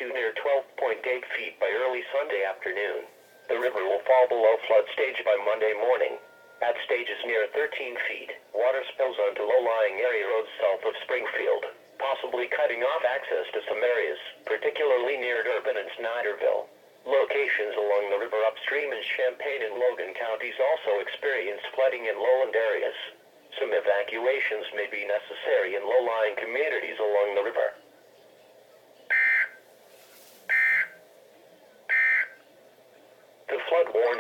to near 12.8 feet by early Sunday afternoon. The river will fall below flood stage by Monday morning. At stages near 13 feet, water spills onto low-lying area roads south of Springfield, possibly cutting off access to some areas, particularly near Durbin and Snyderville. Locations along the river upstream in Champaign and Logan counties also experienced flooding in lowland areas. Some evacuations may be necessary in low-lying communities along the river. The flood warning